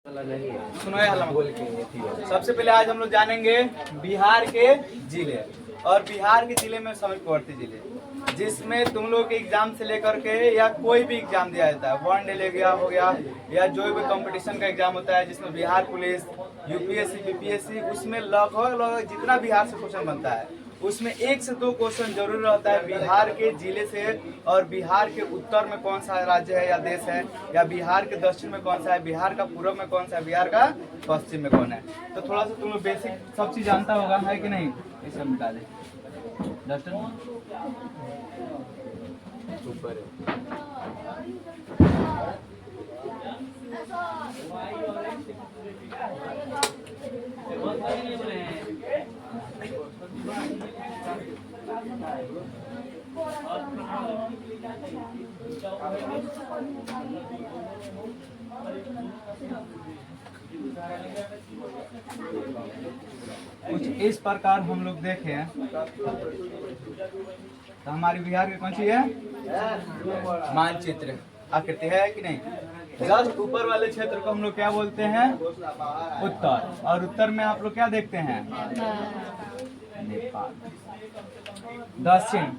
सुनो सबसे पहले आज हम लोग जानेंगे बिहार के जिले और बिहार के जिले में समीपवर्ती जिले जिसमें तुम लोग के एग्जाम से लेकर के या कोई भी एग्जाम दिया जाता है, वनडे ले गया हो गया या जो भी कंपटीशन का एग्जाम होता है जिसमें बिहार पुलिस, यूपीएससी, बीपीएससी, उसमें लगभग जितना बिहार से क्वेश्चन बनता है उसमें 1 से 2 क्वेश्चन जरूर रहता है बिहार के जिले से। और बिहार के उत्तर में कौन सा राज्य है या देश है, या बिहार के दक्षिण में कौन सा है, बिहार का पूर्व में कौन सा है, बिहार का पश्चिम में कौन है। तो थोड़ा सा तुम लोग बेसिक सब चीज जानता होगा, है कि नहीं? ये सब मिटा दे कुछ इस प्रकार हम लोग देखें तो हमारी बिहार की कौन सी है मानचित्र आकृति है कि नहीं। जस्ट ऊपर वाले क्षेत्र को हम लोग क्या बोलते हैं उत्तर, और उत्तर में आप लोग क्या देखते हैं नेपाल।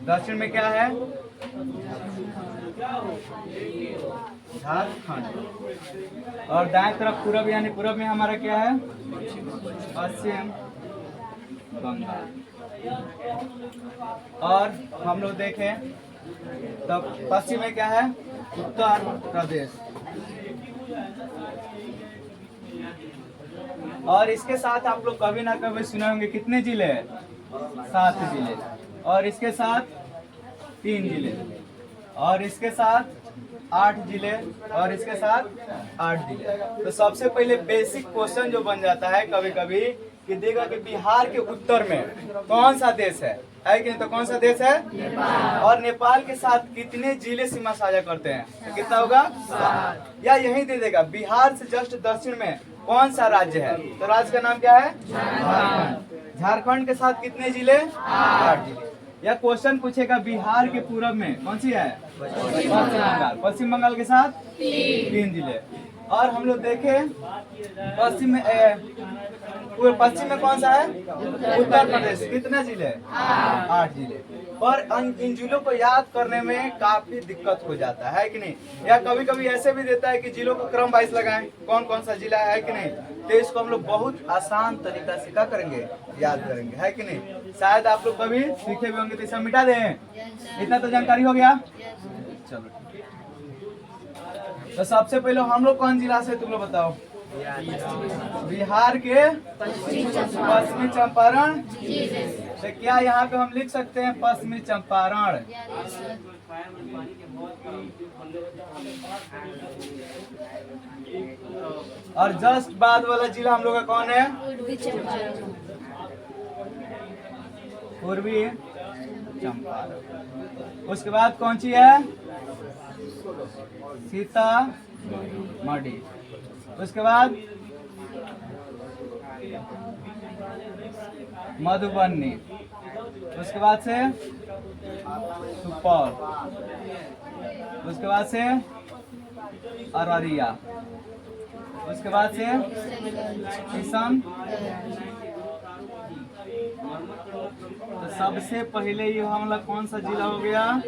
दक्षिण में क्या है झारखंड, और दाएं तरफ पूरब यानी पूरब में हमारा क्या है पश्चिम बंगाल। और हम लोग देखें तो पश्चिम में क्या है उत्तर प्रदेश। और इसके साथ आप लोग कभी ना कभी सुने होंगे कितने जिले हैं 7 जिले, और इसके साथ 3 जिले, और इसके साथ 8 जिले, और इसके साथ 8 जिले। तो सबसे पहले बेसिक क्वेश्चन जो बन जाता है कभी कभी कि देखा कि बिहार के उत्तर में कौन सा देश है कि नहीं, तो कौन सा देश है नेपाल। और नेपाल के साथ कितने जिले सीमा साझा करते हैं, तो कितना होगा 7। या यही दे देगा बिहार से जस्ट दक्षिण में कौन सा राज्य है, तो राज्य का नाम क्या है झारखंड। झारखंड के साथ कितने जिले 8 जिले। या क्वेश्चन पूछेगा बिहार के पूरब में कौन सी है पश्चिम बंगाल। पश्चिम बंगाल के साथ 3 जिले। और हम लोग देखें पश्चिम में कौन सा है उत्तर प्रदेश, कितने जिले 8 जिले। पर इन जिलों को याद करने में काफी दिक्कत हो जाता है कि नहीं। या कभी कभी ऐसे भी देता है कि जिलों को क्रम वाइज लगाएं कौन कौन सा जिला है कि नहीं। तो इसको हम लोग बहुत आसान तरीका से क्या करेंगे याद करेंगे, है कि नहीं। शायद आप लोग कभी सीखे भी होंगे तो इसे मिटा दें। इतना तो जानकारी हो गया, चलो। तो सबसे पहले हम लोग कौन जिला से तुम लोग बताओ। बिहार के पश्चिमी चंपारण। तो क्या यहाँ पे हम लिख सकते हैं पश्चिमी चंपारण। और जस्ट बाद वाला जिला हम लोग का कौन है पूर्वी चंपारण। उसके बाद कौन सी है सीतामढ़ी। उसके बाद मधुबनी। उसके बाद से सुपौल। उसके बाद से अररिया। उसके बाद से किशन। तो सबसे पहले ये हमारा कौन सा जिला हो गया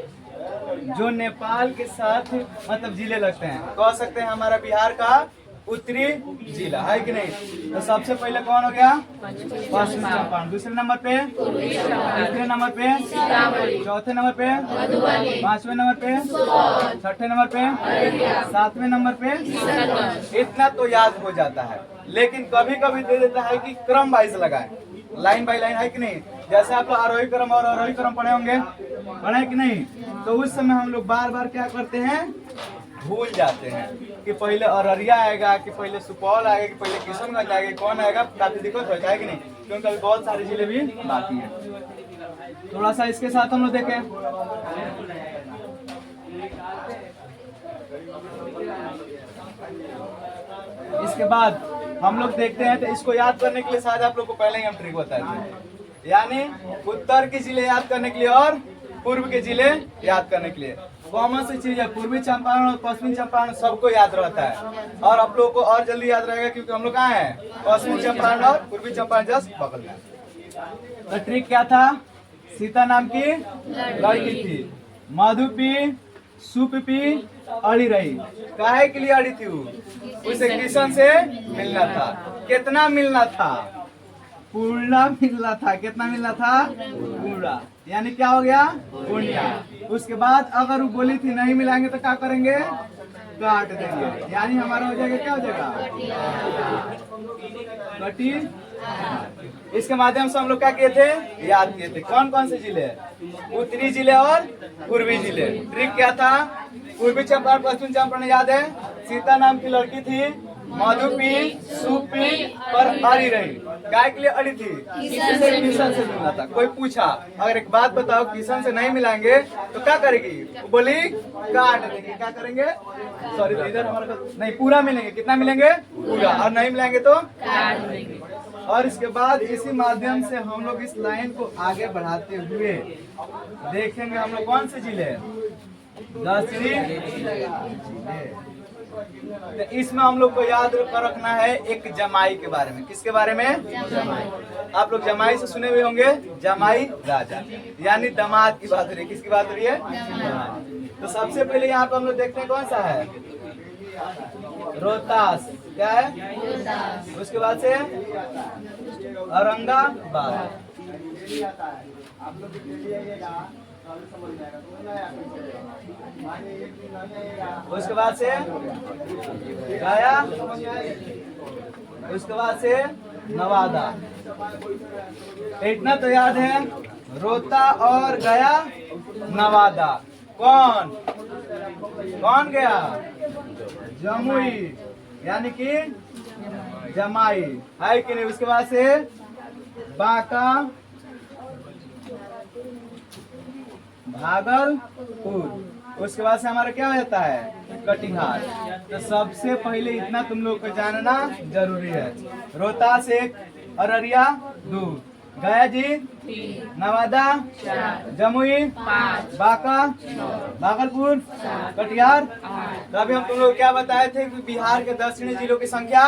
जो नेपाल के साथ मतलब जिले लगते हैं, कह सकते हैं हमारा बिहार का उत्तरी जिला, है कि नहीं। तो सबसे पहले कौन हो गया पश्चिम चंपारण। दूसरे नंबर पे तीसरे नंबर पे चौथे नंबर पे 5वें नंबर पे 6ठे नंबर पे 7वें नंबर पे। इतना तो याद हो जाता है, लेकिन कभी कभी दे देता है कि क्रम वाइज लगाए लाइन बाय लाइन, है कि नहीं। जैसे आप लोग आरोही क्रम और अवरोही क्रम पढ़े होंगे, पढ़े कि नहीं। तो उस समय हम लोग बार बार क्या करते हैं भूल जाते हैं कि पहले अररिया आएगा कि पहले सुपौल आएगा कि पहले किशनगंज आएगा, कौन आएगा। काफी दिक्कत हो जाएगी नहीं, क्योंकि अभी बहुत सारे जिले भी बाकी हैं। थोड़ा सा इसके साथ हम लोग देखें। इसके बाद हम लोग देखते हैं, तो इसको याद करने के लिए शायद आप लोग को पहले ही हम ट्रिक बताए थे, यानी उत्तर के जिले याद करने के लिए और पूर्व के जिले याद करने के लिए। कॉमन सी चीज है, पूर्वी चंपारण और पश्चिमी चंपारण सबको याद रहता है, और आप लोगों को और जल्दी याद रहेगा क्योंकि हम लोग कहाँ हैं, पश्चिमी चंपारण और पूर्वी चंपारण जस्ट बगल में। तो ट्रिक क्या था, सीता नाम की लड़की थी, मधु पी, सूप पी, अड़ी रही। काहे के लिए अड़ी थी वो? उसे किशन से मिलना था। कितना मिलना था? पूर्णा मिलना था। कितना मिलना था? पूरा, यानी क्या हो गया, पूर्णिया। उसके बाद अगर वो बोली थी नहीं मिलाएंगे तो क्या करेंगे, काट देंगे, यानी हमारा हो जाएगा, क्या हो जाएगा, कटी। इसके माध्यम से हम लोग क्या किए थे, याद किए थे। कौन कौन से जिले, उत्तरी जिले और पूर्वी जिले। ट्रिक क्या था, पूर्वी चंपारण पश्चिमी चंपारण याद है, सीता नाम की लड़की थी, मधु पी, सूप पी, पर अड़ी रही। काय के लिए अड़ी थी, किशन से मिलना था। कोई पूछा, अगर एक बात बताओ, किशन से नहीं मिलाएंगे तो क्या करेगी, वो बोली काट देंगे। क्या करेंगे, सॉरी इधर हमारा नहीं, पूरा मिलेंगे। कितना मिलेंगे, पूरा, और नहीं मिलाएंगे तो काट देंगे। और इसके बाद इसी माध्यम से हम लोग इस लाइन को आगे बढ़ाते हुए देखेंगे हम लोग कौन से जिले, 10 जिले। तो इसमें हम लोग को याद कर रखना है एक जमाई के बारे में। किसके बारे में, जमाई। आप लोग जमाई से सुने हुए होंगे, जमाई राजा, यानी दामाद की बात हो रही है। किसकी बात हो रही है, तो सबसे पहले यहाँ पे हम लोग देखते हैं कौन सा है, रोहतास। क्या है, उसके बाद से औरंगाबाद, उसके बाद से गया, उसके बाद से नवादा। इतना तो याद है, रोहता और गया, नवादा। कौन कौन गया, जमुई, यानी कि जमाई है कि नहीं। उसके बाद से बांका, भागलपुर। उसके बाद से हमारा क्या हो जाता है, कटिहार। तो सबसे पहले इतना तुम लोग को जानना जरूरी है, रोहतास 1, अररिया 2, गया जी 3, नवादा 4, जमुई 5, बांका, भागलपुर, कटिहार। तो अभी हम तुम लोग क्या बताए थे कि बिहार के दक्षिणी जिलों की संख्या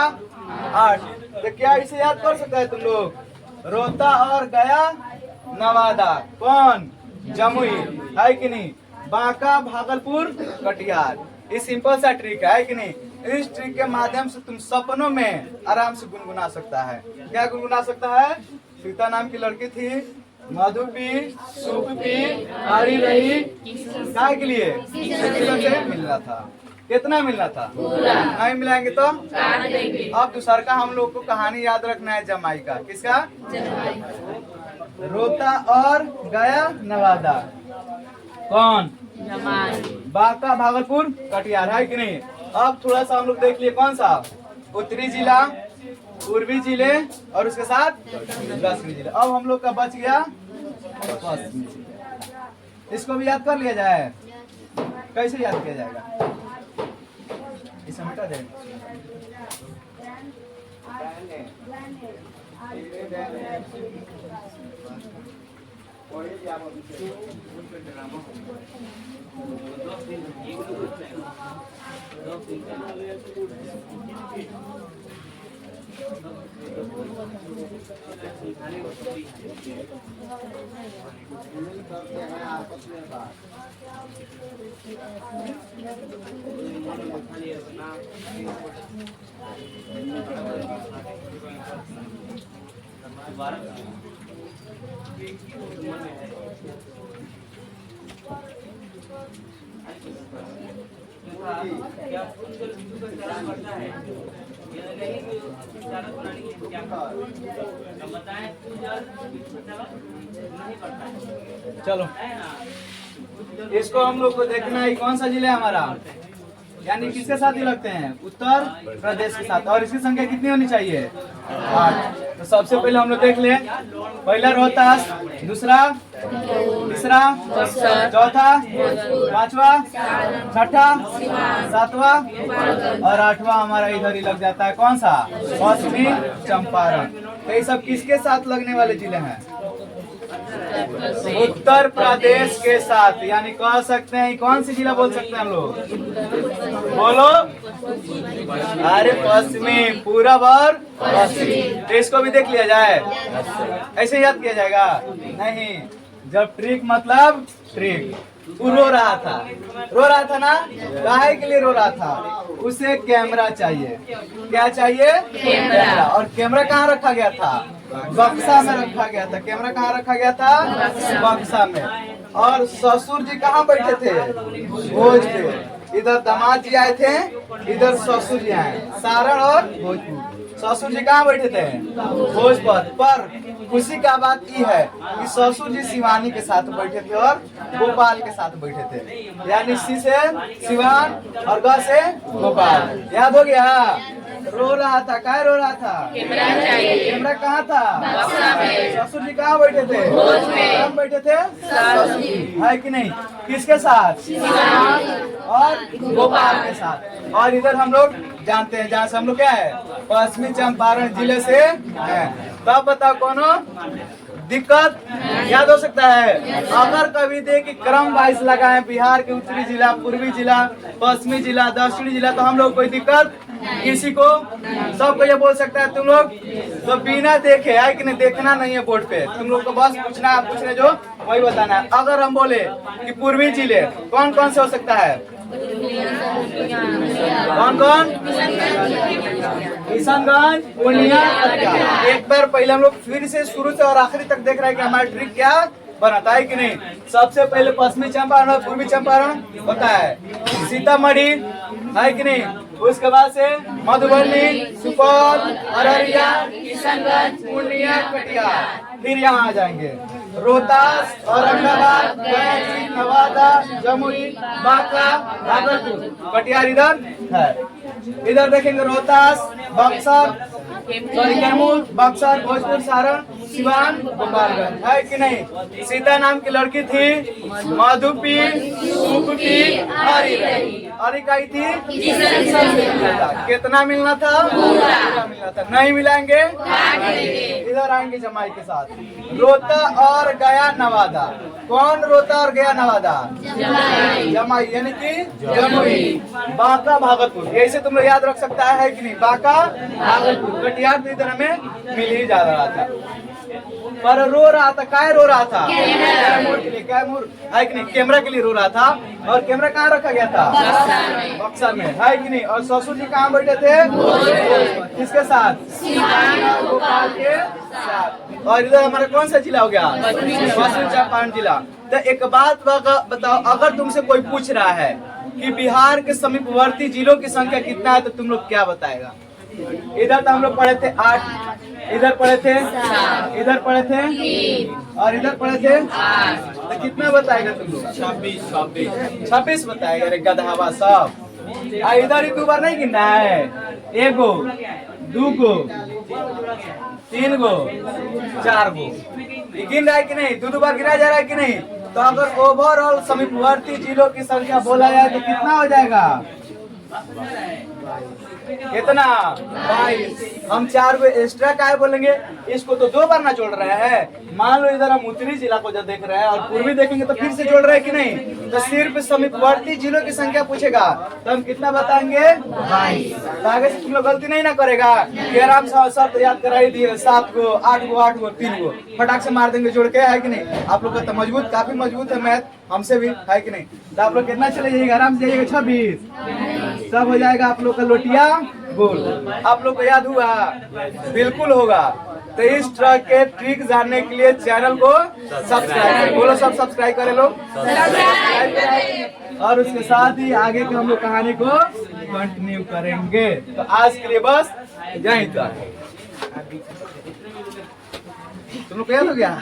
8। तो क्या इसे याद कर सकते हैं तुम लोग, रोहता और गया, नवादा, कौन, जमुई है कि नहीं, बांका, भागलपुर, कटिहार। ये सिंपल सा ट्रिक है कि नहीं। इस ट्रिक के माध्यम से तुम सपनों में आराम से गुनगुना सकता है। क्या गुनगुना सकता है, सीता नाम की लड़की थी, मधु पी, सूप पी, अड़ी रही। क्या के लिए, किशन से मिलना था। कितना मिलना था, नहीं मिलाएंगे तो काट देंगे। अब दूसरा का हम लोग को कहानी याद रखना है, जमाई का। किसका, रोहता और गया, नवादा, कौन, जमाई, बांका, भागलपुर, कटिहार है कि नहीं। अब थोड़ा सा हम लोग देख लिए कौन सा, उत्तरी जिला, पूर्वी जिले और उसके साथ दक्षिणी जिले। अब हम लोग का बच गया पश्चिमी जिले। इसको भी याद कर लिया जाए, कैसे याद किया जाएगा, इसे मिटा देंगे। चलो इसको हम लोग को देखना है कौन सा जिला है हमारा, यानी किसके साथ ही लगते हैं, उत्तर प्रदेश के साथ। और इसकी संख्या कितनी होनी चाहिए, 8। तो सबसे पहले हम लोग देख ले, पहला रोहतास, दूसरा, तीसरा, चौथा, पांचवा, छठा, सातवां और 8वां हमारा इधर ही लग जाता है। कौन सा, पश्चिमी चंपारण। तो ये सब किसके साथ लगने वाले जिले हैं, उत्तर प्रदेश के साथ, यानी कह सकते हैं कौन सी जिला बोल सकते हैं हम लोग? बोलो। अरे पश्चिमी, पूरब और पश्चिमी। तो इसको भी देख लिया जाए, ऐसे याद किया जाएगा नहीं। जब ट्रिक मतलब ट्रिक, वो रो रहा था ना, काहे के लिए रो रहा था? उसे कैमरा चाहिए। क्या चाहिए? कैमरा। और कैमरा कहाँ रखा गया था? बक्सा में रखा गया था। कैमरा कहाँ रखा गया था? बक्सा में। और ससुर जी कहाँ बैठे थे? भोज पे। इधर दामाद जी आए थे, इधर ससुर जी आए, सारण और भोजपुर। ससुर जी कहाँ बैठे थे? भोज पर खुशी का बात ये है कि ससुर जी शिवानी के साथ बैठे थे और गोपाल के साथ बैठे थे, यानी सी से शिवान और ग से गोपाल। याद हो गया? रो रहा था, क्या रो रहा था? कैमरा चाहिए। कैमरा कहाँ था? बक्सा में। ससुर जी कहाँ बैठे थे? भोज में। कहाँ बैठे थे? ससुर जी। है कि नहीं? किसके साथ? शिवानी और गोपाल के साथ। और इधर हम लोग जानते हैं, जहाँ से हम लोग क्या है, पश्चिमी चंपारण जिले से है। तब बताओ कोनो दिक्कत याद हो सकता है? अगर कभी देखिए क्रम वाइज लगाए, बिहार के उत्तरी जिला, पूर्वी जिला, पश्चिमी जिला, दक्षिणी जिला, तो हम लोग कोई दिक्कत किसी को, सबको ये बोल सकता है तुम लोग तो बिना देखे है कि नहीं, देखना नहीं है बोर्ड पे, तुम लोग को बस पूछना जो वही बताना है। अगर हम बोले कि पूर्वी जिले कौन कौन से हो सकता है? कौन कौन? किशनगंज, पूर्णिया, कटिहार। एक बार पहले हम लोग फिर से शुरू से और आखिरी तक देख रहे हैं कि हमारा ट्रिक क्या बनाता है कि नहीं। सबसे पहले पश्चिमी चंपारण और पूर्वी चंपारण होता है, सीतामढ़ी है कि नहीं, उसके बाद से मधुबनी, सुपौल, अररिया, किशनगंज, पूर्णिया, कटिहार। फिर यहाँ आ जाएंगे रोहतास, औरंगाबाद, गया, नवादा, जमुई, बांका, भागलपुर। कटिहार इधर है। इधर देखेंगे रोहतास, बक्सर, कैमूर, बक्सर, भोजपुर, सारण, सिवान, गोपालगंज। है कि नहीं? सीता नाम की लड़की थी, मधुपी, सुखपी, हरिकाई थी। कितना मिलना था? पूरा मिलना था। नहीं मिलाएंगे, इधर आएंगे जमाई के साथ। रोहता और गया नवादा। कौन रोहता और गया नवादा? जमाई, यानी कि जमुई। बांका, भागलपुर। ऐसे तुम लोग याद रख सकता है कि नहीं? बांका, भागलपुर। कटिहार तो इधर हमें मिल ही जा रहा था, पर रो रहा था। क्या रो रहा था? कैमूर के लिए। कैमूर है कि नहीं? कैमरा के लिए रो रहा था। और कैमरा कहाँ रखा गया था? बक्सा में। है कि नहीं? और ससुर जी कहाँ बैठे थे? किसके साथ? गोपाल के साथ। और इधर हमारा कौन सा जिला हो गया? पश्चिमी चंपारण जिला। तो एक बात बताओ, अगर तुमसे कोई पूछ रहा है कि बिहार के समीपवर्ती जिलों की संख्या कितना है, तो तुम लोग क्या बताएगा? इधर तो हम लोग पढ़े थे 8, इधर पढ़े थे, इधर पढ़े थे, और इधर पढ़े थे 8। तो कितना बताएगा तुम लोग? 26 बताएगा। अरे गधवा सब। इधर ही 2 बार नहीं गिनना है, 1 गो, 2 गो, 3 गो, 4 गो। गिन रहा है कि नहीं? 2 बार गिना जा रहा है कि नहीं? तो अगर ओवरऑल समीपवर्ती जिलों की संख्या बोला जाए तो कितना हो जाएगा? कितना? 22। हम 4 गो एक्स्ट्रा क्या बोलेंगे? इसको तो 2 बार ना जोड़ रहे हैं। मान लो इधर हम उत्तरी जिला को जब देख रहे हैं और पूर्वी देखेंगे तो फिर से जोड़ रहे हैं कि नहीं? तो सिर्फ समीपवर्ती जिलों की संख्या पूछेगा तो हम कितना बताएंगे? 22। आगे से तुम लोग गलती नहीं ना करेगा कि आराम से शब्द याद कराई दिए 7 गो, 8 गो, 8 गो, 3 गो, फटाक से मार देंगे जोड़ के। है कि नहीं? आप लोग का तो मजबूत, काफी मजबूत है मैथ, हमसे भी। है कि नहीं? तो आप लोग कितना चले जाइएगा? आराम से जाइएगा 26। सब हो जाएगा आप लोग का लोटिया गोल। आप लोग को याद हुआ? बिल्कुल होगा। तो इस तरह के ट्रिक जानने के लिए चैनल को सब्सक्राइब करें। बोलो सब सब्सक्राइब करें लोग। और उसके साथ ही आगे की हम लोग कहानी को कंटिन्यू करेंगे। तो आज के लिए बस यहीं तक। तुम लोग को याद हो गया?